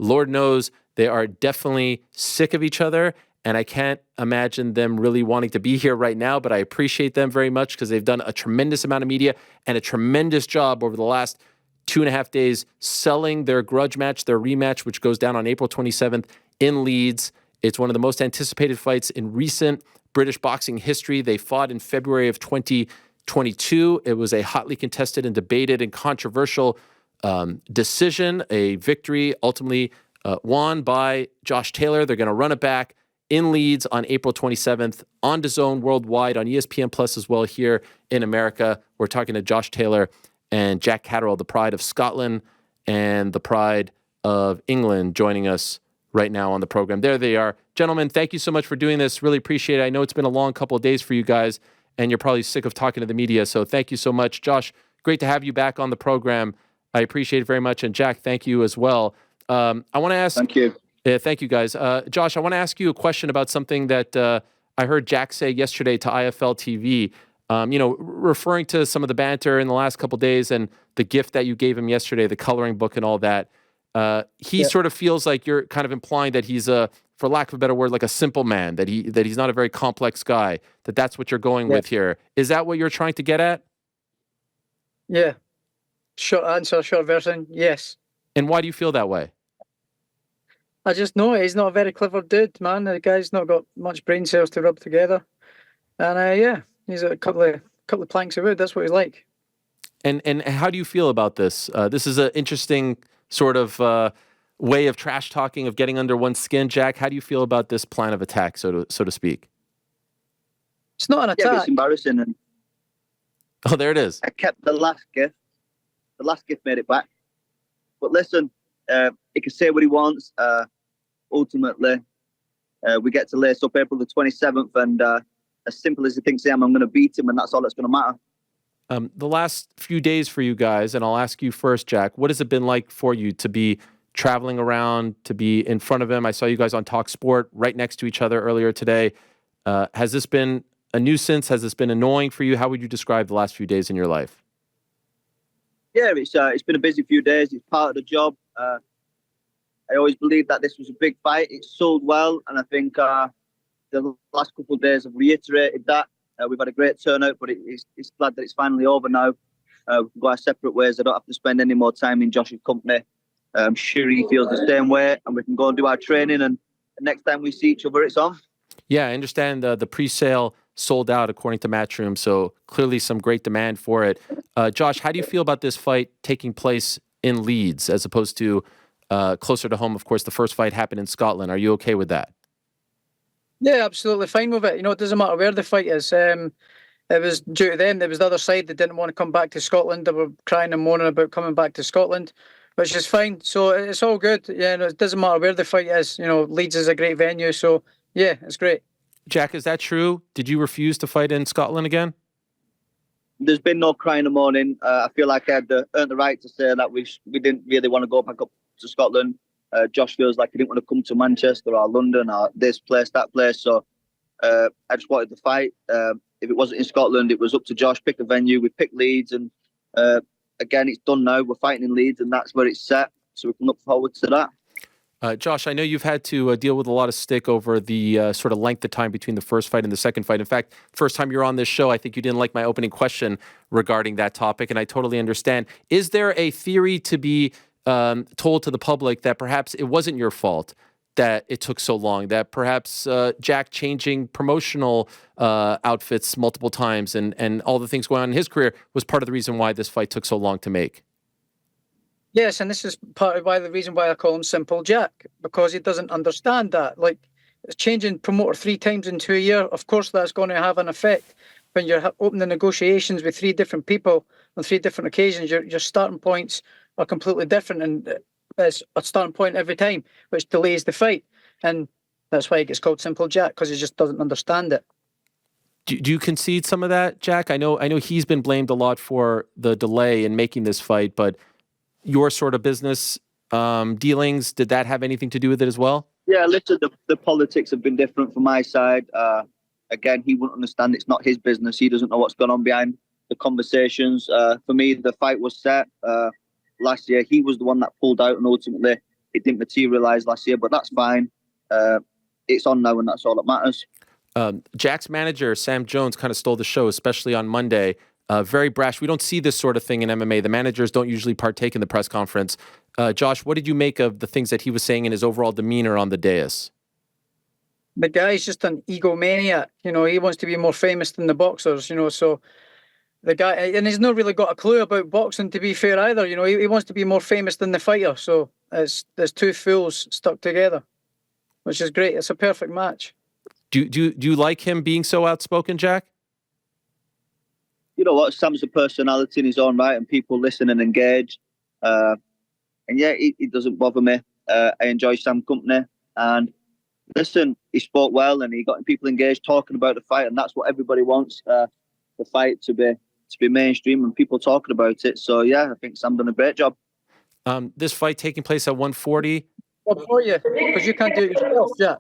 Lord knows they are definitely sick of each other. And I can't imagine them really wanting to be here right now, but I appreciate them very much because they've done a tremendous amount of media and a tremendous job over the last 2.5 days selling their grudge match, their rematch, which goes down on April 27th in Leeds. It's one of the most anticipated fights in recent British boxing history. They fought in February of 2022. It was a hotly contested and debated and controversial decision, a victory ultimately won by Josh Taylor. They're going to run it back in Leeds on April 27th on DAZN worldwide, on ESPN Plus as well here in America. We're talking to Josh Taylor and Jack Catterall, the pride of Scotland and the pride of England, joining us right now on the program. There they are. Gentlemen, thank you so much for doing this. Really appreciate it. I know it's been a long couple of days for you guys, and you're probably sick of talking to the media, so thank you so much. Josh, great to have you back on the program. I appreciate it very much. And Jack, thank you as well. I want to ask... Thank you. Thank you, guys. Josh, I want to ask you a question about something that I heard Jack say yesterday to IFL TV, referring to some of the banter in the last couple of days and the gift that you gave him yesterday, the coloring book and all that. He sort of feels like you're kind of implying that he's for lack of a better word, like a simple man, that he's not a very complex guy, that's what you're going with here. Is that what you're trying to get at? Yeah. Short answer, short version, yes. And why do you feel that way? I just know he's not a very clever dude, man. The guy's not got much brain cells to rub together. And he's a couple of planks of wood. That's what he's like. And how do you feel about this? This is an interesting sort of way of trash talking, of getting under one's skin. Jack, how do you feel about this plan of attack, so to speak? It's not an attack. Yeah, it's embarrassing. And oh, there it is. I kept the last gift. The last gift made it back. But listen, he can say what he wants. Ultimately, we get to lace up April the 27th, and as simple as he thinks I am, I'm going to beat him, and that's all that's going to matter. The last few days for you guys, and I'll ask you first, Jack, what has it been like for you to be traveling around, to be in front of him? I saw you guys on Talk Sport right next to each other earlier today. Has this been a nuisance? Has this been annoying for you? How would you describe the last few days in your life? Yeah, it's been a busy few days. It's part of the job. I always believed that this was a big fight. It sold well, and I think the last couple of days have reiterated that. We've had a great turnout, but it's glad that it's finally over now. We can go our separate ways. I don't have to spend any more time in Josh's company. I'm sure he feels the same way, and we can go and do our training, and the next time we see each other, it's on. Yeah, I understand the pre-sale sold out according to Matchroom, so clearly some great demand for it. Josh, how do you feel about this fight taking place in Leeds as opposed to closer to home? Of course, the first fight happened in Scotland. Are you okay with that? Yeah, absolutely fine with it. It doesn't matter where the fight is. It was due to them. There was the other side that didn't want to come back to Scotland. They were crying and moaning about coming back to Scotland, which is fine. So it's all good. Yeah, it doesn't matter where the fight is. Leeds is a great venue. So yeah, it's great. Jack, is that true? Did you refuse to fight in Scotland again? There's been no crying in the morning. I feel like I had earned the right to say that we didn't really want to go back up to Scotland. Josh feels like he didn't want to come to Manchester or London or this place, that place. So I just wanted to fight. If it wasn't in Scotland, it was up to Josh. Pick a venue. We picked Leeds, and again, it's done now. We're fighting in Leeds, and that's where it's set. So we can look forward to that. Josh, I know you've had to deal with a lot of stick over the sort of length of time between the first fight and the second fight. In fact, first time you're on this show, I think you didn't like my opening question regarding that topic, and I totally understand. Is there a theory to be told to the public that perhaps it wasn't your fault that it took so long, that perhaps Jack changing promotional outfits multiple times and all the things going on in his career was part of the reason why this fight took so long to make? Yes, and this is part of the reason why I call him Simple Jack, because he doesn't understand that. Like, changing promoter 3 times in 2 years, of course that's going to have an effect. When you're opening negotiations with 3 different people on 3 different occasions, your starting points are completely different, and it's a starting point every time, which delays the fight. And that's why it gets called Simple Jack, because he just doesn't understand it. Do you concede some of that, Jack? I know he's been blamed a lot for the delay in making this fight, but your sort of business dealings, did that have anything to do with it as well? Yeah, listen, the politics have been different from my side. Again, he wouldn't understand. It's not his business. He doesn't know what's going on behind the conversations. For me, the fight was set last year. He was the one that pulled out, and ultimately it didn't materialise last year, but that's fine. It's on now, and that's all that matters. Jack's manager, Sam Jones, kind of stole the show, especially on Monday. Very brash. We don't see this sort of thing in MMA. The managers don't usually partake in the press conference. Josh, what did you make of the things that he was saying in his overall demeanor on the dais? The guy's just an egomaniac. He wants to be more famous than the boxers, so the guy, and he's not really got a clue about boxing, to be fair, either. He wants to be more famous than the fighter. So there's two fools stuck together, which is great. It's a perfect match. Do you like him being so outspoken, Jack? You know what? Sam's a personality in his own right, and people listen and engage. And yeah, it doesn't bother me. I enjoy Sam's company. And listen, he spoke well, and he got people engaged talking about the fight, and that's what everybody wants, the fight to be mainstream and people talking about it. So yeah, I think Sam done a great job. This fight taking place at 140. What for you? Because you can't do it yourself, Jack.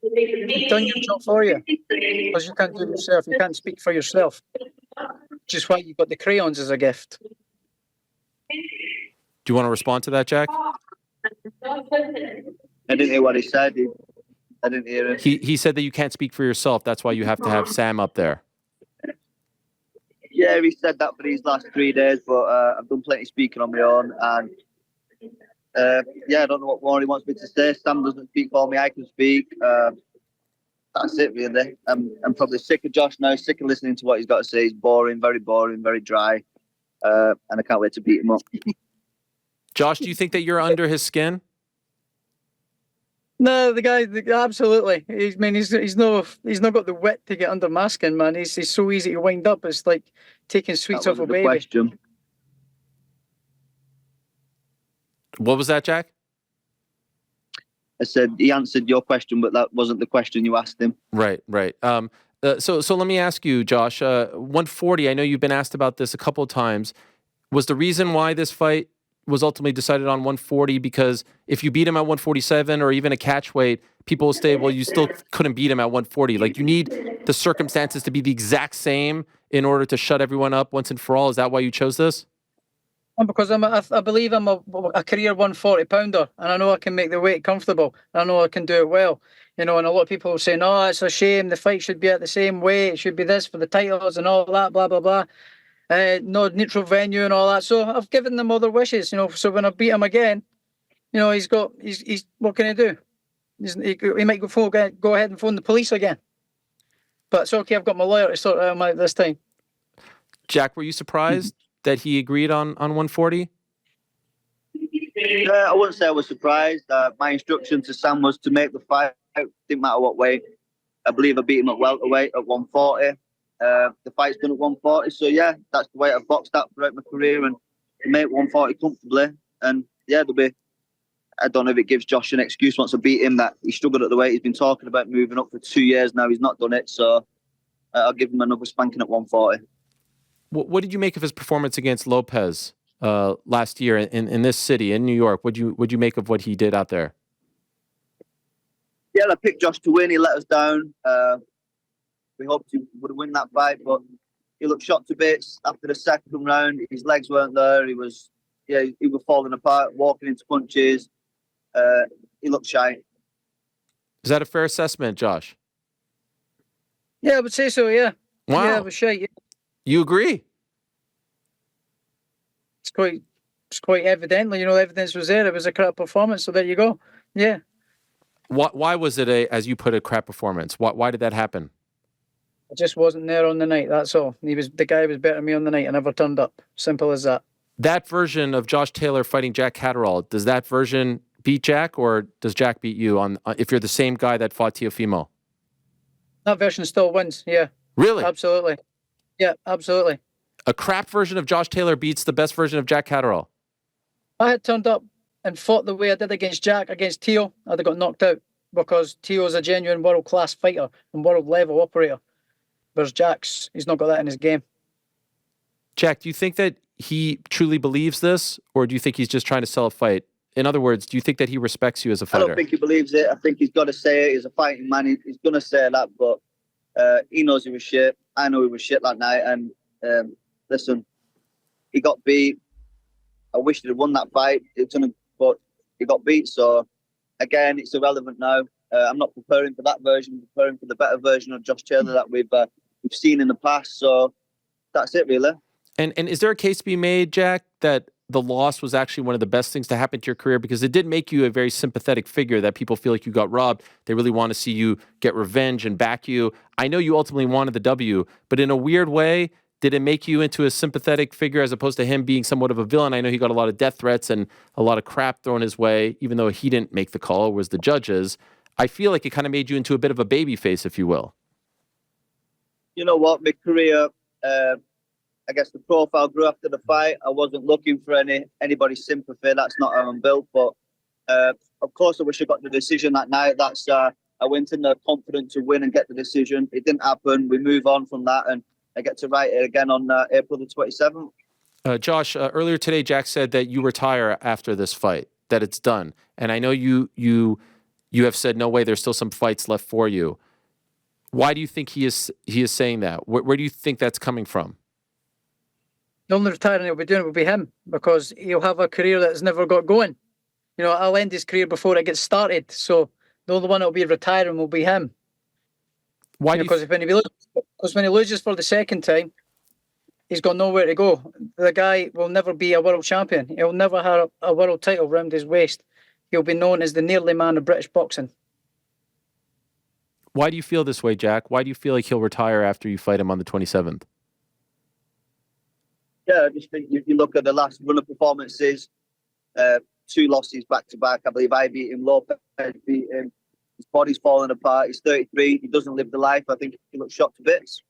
He's done your job for you. Because you can't do it yourself. You can't speak for yourself. Which is why you got the crayons as a gift. Do you want to respond to that, Jack? I didn't hear what he said. I didn't hear it. He said that you can't speak for yourself. That's why you have to have Sam up there. Yeah, he said that for these last 3 days, but I've done plenty of speaking on my own, and yeah, I don't know what more he wants me to say. Sam doesn't speak for me, I can speak. That's it, really. I'm probably sick of Josh now, sick of listening to what he's got to say. He's boring, very dry, and I can't wait to beat him up. Josh, do you think that you're under his skin? No, the guy, absolutely. He's not got the wit to get under my skin, man. He's so easy to wind up. It's like taking sweets off a baby. Question. What was that, Jack? I said he answered your question, but that wasn't the question you asked him. Right. So let me ask you, Josh. 140. I know you've been asked about this a couple of times. Was the reason why this fight was ultimately decided on 140 because if you beat him at 147 or even a catch weight, people will say, well, you still couldn't beat him at 140. Like, you need the circumstances to be the exact same in order to shut everyone up once and for all. Is that why you chose this? Because I believe I'm a career 140 pounder, and I know I can make the weight comfortable. I know I can do it well. And a lot of people say, no, it's a shame. The fight should be at the same weight. It should be this for the titles and all that, blah, blah, blah. No neutral venue and all that. So I've given them other wishes, So when I beat him again, he's what can he do? He might go ahead and phone the police again. But it's okay. I've got my lawyer to sort it out this time. Jack, were you surprised that he agreed on 140? I wouldn't say I was surprised. My instruction to Sam was to make the fight. Didn't matter what weight. I believe I beat him at welterweight at 140. The fight's done at 140, so yeah, that's the way I've boxed up throughout my career, and to make 140 comfortably. And yeah, I don't know if it gives Josh an excuse once I beat him that he struggled at the weight. He's been talking about moving up for 2 years now. He's not done it, so I'll give him another spanking at 140. What did you make of his performance against Lopez last year in this city, in New York? What'd you make of what he did out there? Yeah, I picked Josh to win. He let us down. We hoped he would win that fight, but he looked shot to bits after the second round. His legs weren't there. He was falling apart, walking into punches. He looked shy. Is that a fair assessment, Josh? Yeah, I would say so, yeah. Wow. Yeah, it was shy. Yeah. You agree? It's quite evidently, the evidence was there. It was a crap performance, so there you go. Yeah. Why was it as you put it, crap performance? Why did that happen? I just wasn't there on the night, that's all. The guy was better than me on the night. I never turned up. Simple as that. That version of Josh Taylor fighting Jack Catterall, does that version beat Jack, or does Jack beat you if you're the same guy that fought Teofimo? That version still wins, yeah. Really? Absolutely. Yeah, absolutely. A crap version of Josh Taylor beats the best version of Jack Catterall. I had turned up and fought the way I did against Teo, I'd have got knocked out, because Teo's a genuine world-class fighter and world-level operator. Whereas he's not got that in his game. Jack, do you think that he truly believes this, or do you think he's just trying to sell a fight? In other words, do you think that he respects you as a fighter? I don't think he believes it. I think he's got to say it. He's a fighting man. He's going to say that, but he knows he was shit. I know he was shit that night. And listen, he got beat. I wish he'd have won that fight. But he got beat. So again, it's irrelevant now. I'm not preparing for that version. I'm preparing for the better version of Josh Taylor that we've seen in the past. So that's it, really. And is there a case to be made, Jack, that the loss was actually one of the best things to happen to your career? Because it did make you a very sympathetic figure that people feel like you got robbed. They really want to see you get revenge and back you. I know you ultimately wanted the W, but in a weird way, did it make you into a sympathetic figure as opposed to him being somewhat of a villain? I know he got a lot of death threats and a lot of crap thrown his way, even though he didn't make the call, it was the judges. I feel like it kind of made you into a bit of a baby face, if you will. You know what? My career, I guess the profile grew after the fight. I wasn't looking for anybody's sympathy. That's not how I'm built. But of course, I wish I got the decision that night. I went in there confident to win and get the decision. It didn't happen. We move on from that, and I get to write it again on April the 27th. Josh, earlier today, Jack said that you retire after this fight, that it's done. And I know you have said, no way, there's still some fights left for you. Why do you think he is saying that? Where do you think that's coming from? The only retiring he'll be doing will be him, because he'll have a career that's never got going. You know, I'll end his career before it gets started. So the only one that'll be retiring will be him. Why? Because when he loses for the second time, he's got nowhere to go. The guy will never be a world champion. He'll never have a world title around his waist. He'll be known as the nearly man of British boxing. Why do you feel this way, Jack? Why do you feel like he'll retire after you fight him on the 27th? Yeah, I just think if you look at the last run of performances, 2 losses back to back. I believe I beat him, Lopez beat him. His body's falling apart. He's 33. He doesn't live the life. I think he looks shot to bits.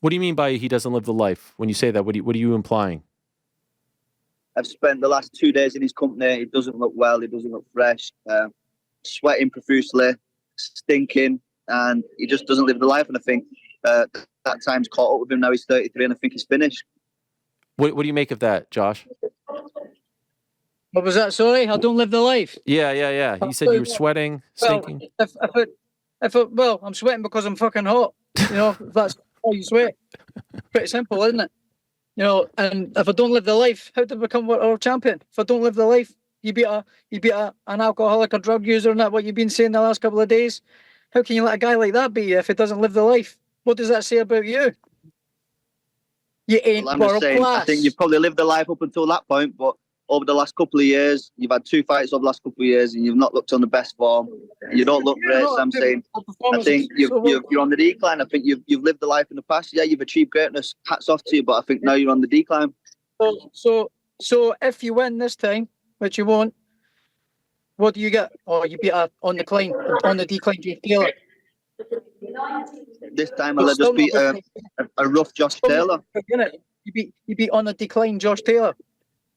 What do you mean by he doesn't live the life? When you say that, what are you implying? I've spent the last 2 days in his company. He doesn't look well. He doesn't look fresh. Sweating profusely, stinking, and he just doesn't live the life. And I think that time's caught up with him now. He's 33, and I think he's finished. What do you make of that, Josh? What was that? Sorry, I don't live the life. Yeah. He said you were sweating, stinking. Well, I'm sweating because I'm fucking hot. You know, that's how you sweat. Pretty simple, isn't it? You know, and if I don't live the life, how did I become world champion? If I don't live the life, you beat an alcoholic or drug user, and that what you've been saying the last couple of days. How can you let a guy like that beat you if he doesn't live the life? What does that say about you? You ain't Well, I'm world just saying, class. I think you've probably lived the life up until that point, but over the last couple of years, you've had 2 fights over the last couple of years, and you've not looked on the best form. You don't look great. So I'm saying, I think you're on the decline. I think you've lived the life in the past. Yeah, you've achieved greatness. Hats off to you, but I think now you're on the decline. So if you win this time, which you won't, what do you get? Oh, you beat on the decline, Josh Taylor. This time I'll just beat a rough Josh Taylor. You beat on the decline, Josh Taylor.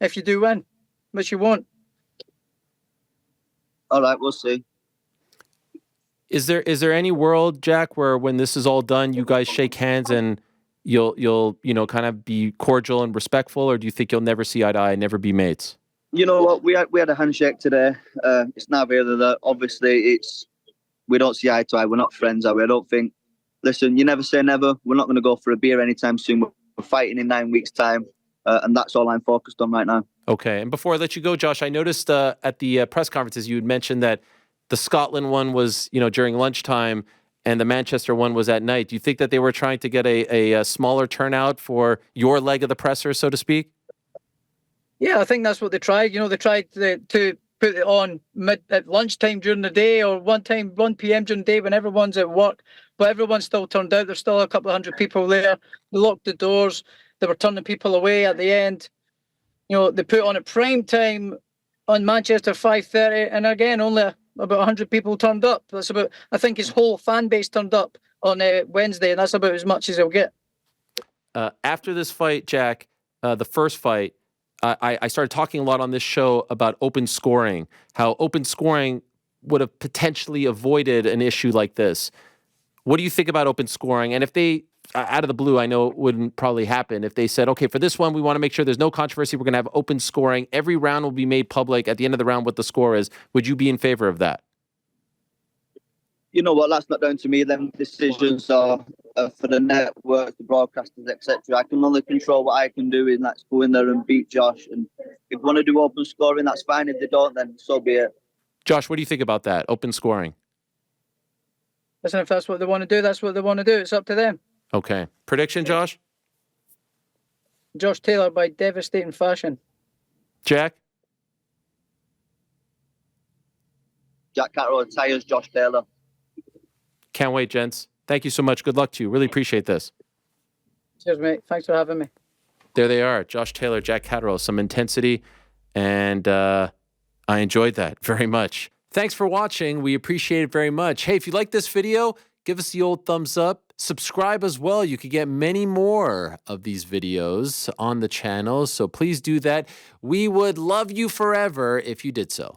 If you do win, which you won't. All right, we'll see. Is there any world, Jack, where when this is all done, you guys shake hands and you'll kind of be cordial and respectful, or do you think you'll never see eye to eye, never be mates? You know what? We had a handshake today. It's not really that. Obviously, we don't see eye to eye. We're not friends, are we? I don't think. Listen, you never say never. We're not going to go for a beer anytime soon. We're fighting in 9 weeks' time, and that's all I'm focused on right now. Okay. And before I let you go, Josh, I noticed at the press conferences you had mentioned that the Scotland one was, during lunchtime, and the Manchester one was at night. Do you think that they were trying to get a smaller turnout for your leg of the presser, so to speak? Yeah, I think that's what they tried. They tried to put it on at lunchtime during the day, or 1 p.m. during the day when everyone's at work. But everyone still turned out. There's still a couple of hundred people there. They locked the doors. They were turning people away at the end. They put on at prime time on Manchester 5:30, and again, only about 100 people turned up. I think his whole fan base turned up on Wednesday, and that's about as much as he'll get. After this fight, Jack, the first fight, I started talking a lot on this show about open scoring, how open scoring would have potentially avoided an issue like this. What do you think about open scoring? And if they, out of the blue, I know it wouldn't probably happen, if they said, okay, for this one, we want to make sure there's no controversy, we're going to have open scoring, every round will be made public at the end of the round what the score is, would you be in favor of that? you know what, that's not down to me. Them decisions are for the networks, the broadcasters, etc. I can only control what I can do, and that's go in there and beat Josh. And if they want to do open scoring, that's fine. If they don't, then so be it. Josh, what do you think about that? Open scoring. Listen, if that's what they want to do, that's what they want to do. It's up to them. Okay. Prediction, Josh? Josh Taylor by devastating fashion. Jack? Jack Catterall tires Josh Taylor. Can't wait, gents. Thank you so much. Good luck to you. Really appreciate this. Cheers, mate. Thanks for having me. There they are. Josh Taylor, Jack Catterall, some intensity. And I enjoyed that very much. Thanks for watching. We appreciate it very much. Hey, if you like this video, give us the old thumbs up. Subscribe as well. You could get many more of these videos on the channel. So please do that. We would love you forever if you did so.